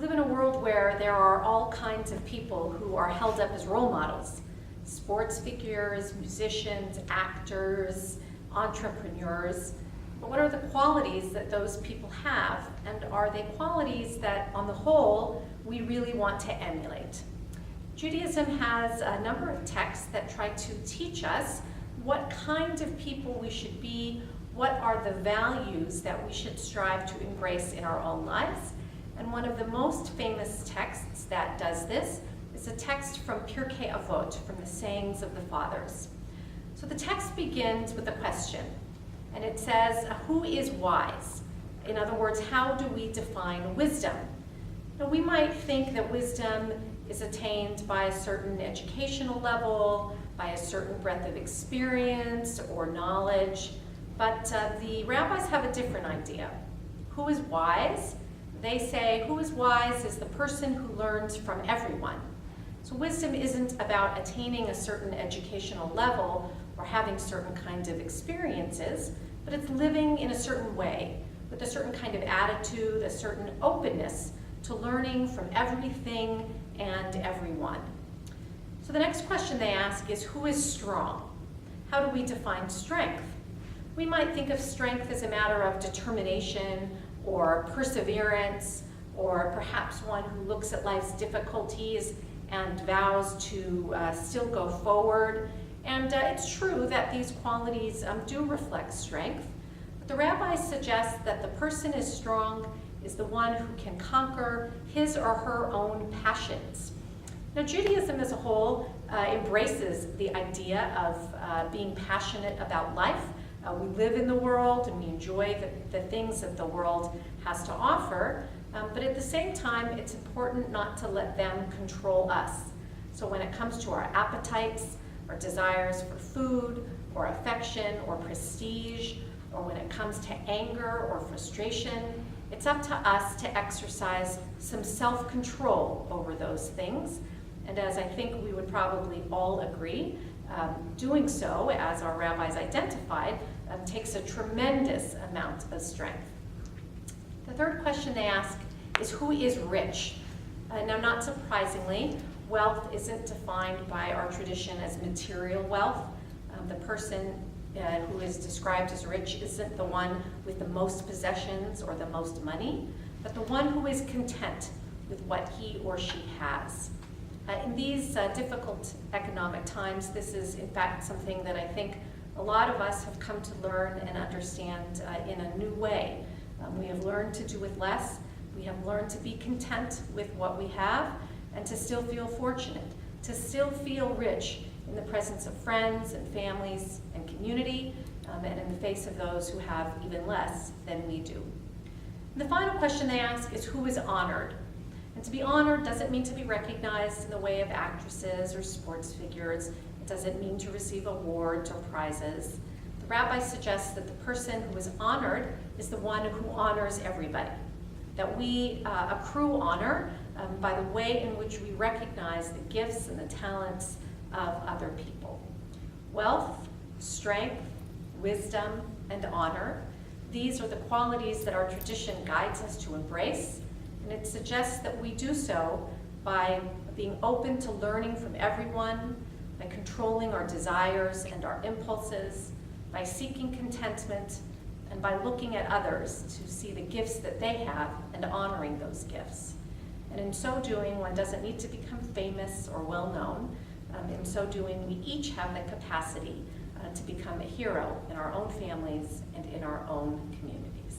live in a world where there are all kinds of people who are held up as role models. Sports figures, musicians, actors, entrepreneurs. But what are the qualities that those people have? And are they qualities that, on the whole, we really want to emulate? Judaism has a number of texts that try to teach us what kind of people we should be, what are the values that we should strive to embrace in our own lives. And one of the most famous texts that does this is a text from Pirkei Avot, from the sayings of the fathers. So the text begins with a question, and it says, who is wise? In other words, how do we define wisdom? Now, we might think that wisdom is attained by a certain educational level, by a certain breadth of experience or knowledge, but the rabbis have a different idea. Who is wise? They say, who is wise is the person who learns from everyone. So wisdom isn't about attaining a certain educational level or having certain kinds of experiences, but it's living in a certain way, with a certain kind of attitude, a certain openness to learning from everything and everyone. So the next question they ask is, who is strong? How do we define strength? We might think of strength as a matter of determination or perseverance, or perhaps one who looks at life's difficulties and vows to still go forward. And it's true that these qualities do reflect strength, but the rabbis suggest that the person is strong is the one who can conquer his or her own passions. Now, Judaism as a whole embraces the idea of being passionate about life. We live in the world and we enjoy the things that the world has to offer, but at the same time, it's important not to let them control us. So when it comes to our appetites, our desires for food or affection or prestige, or when it comes to anger or frustration, it's up to us to exercise some self-control over those things. And as I think we would probably all agree, doing so, as our rabbis identified, takes a tremendous amount of strength. The third question they ask is, who is rich? Now, not surprisingly, wealth isn't defined by our tradition as material wealth. The person who is described as rich isn't the one with the most possessions or the most money, but the one who is content with what he or she has. In these difficult economic times, this is in fact something that I think a lot of us have come to learn and understand in a new way. We have learned to do with less. We have learned to be content with what we have and to still feel fortunate, to still feel rich in the presence of friends and families and community, and in the face of those who have even less than we do. And the final question they ask is, who is honored? And to be honored doesn't mean to be recognized in the way of actresses or sports figures. It doesn't mean to receive awards or prizes. The rabbi suggests that the person who is honored is the one who honors everybody, that we accrue honor by the way in which we recognize the gifts and the talents of other people. Wealth, strength, wisdom, and honor, these are the qualities that our tradition guides us to embrace, and it suggests that we do so by being open to learning from everyone, by controlling our desires and our impulses, by seeking contentment, and by looking at others to see the gifts that they have and honoring those gifts. And in so doing, one doesn't need to become famous or well-known. In so doing, we each have the capacity to become a hero in our own families and in our own communities.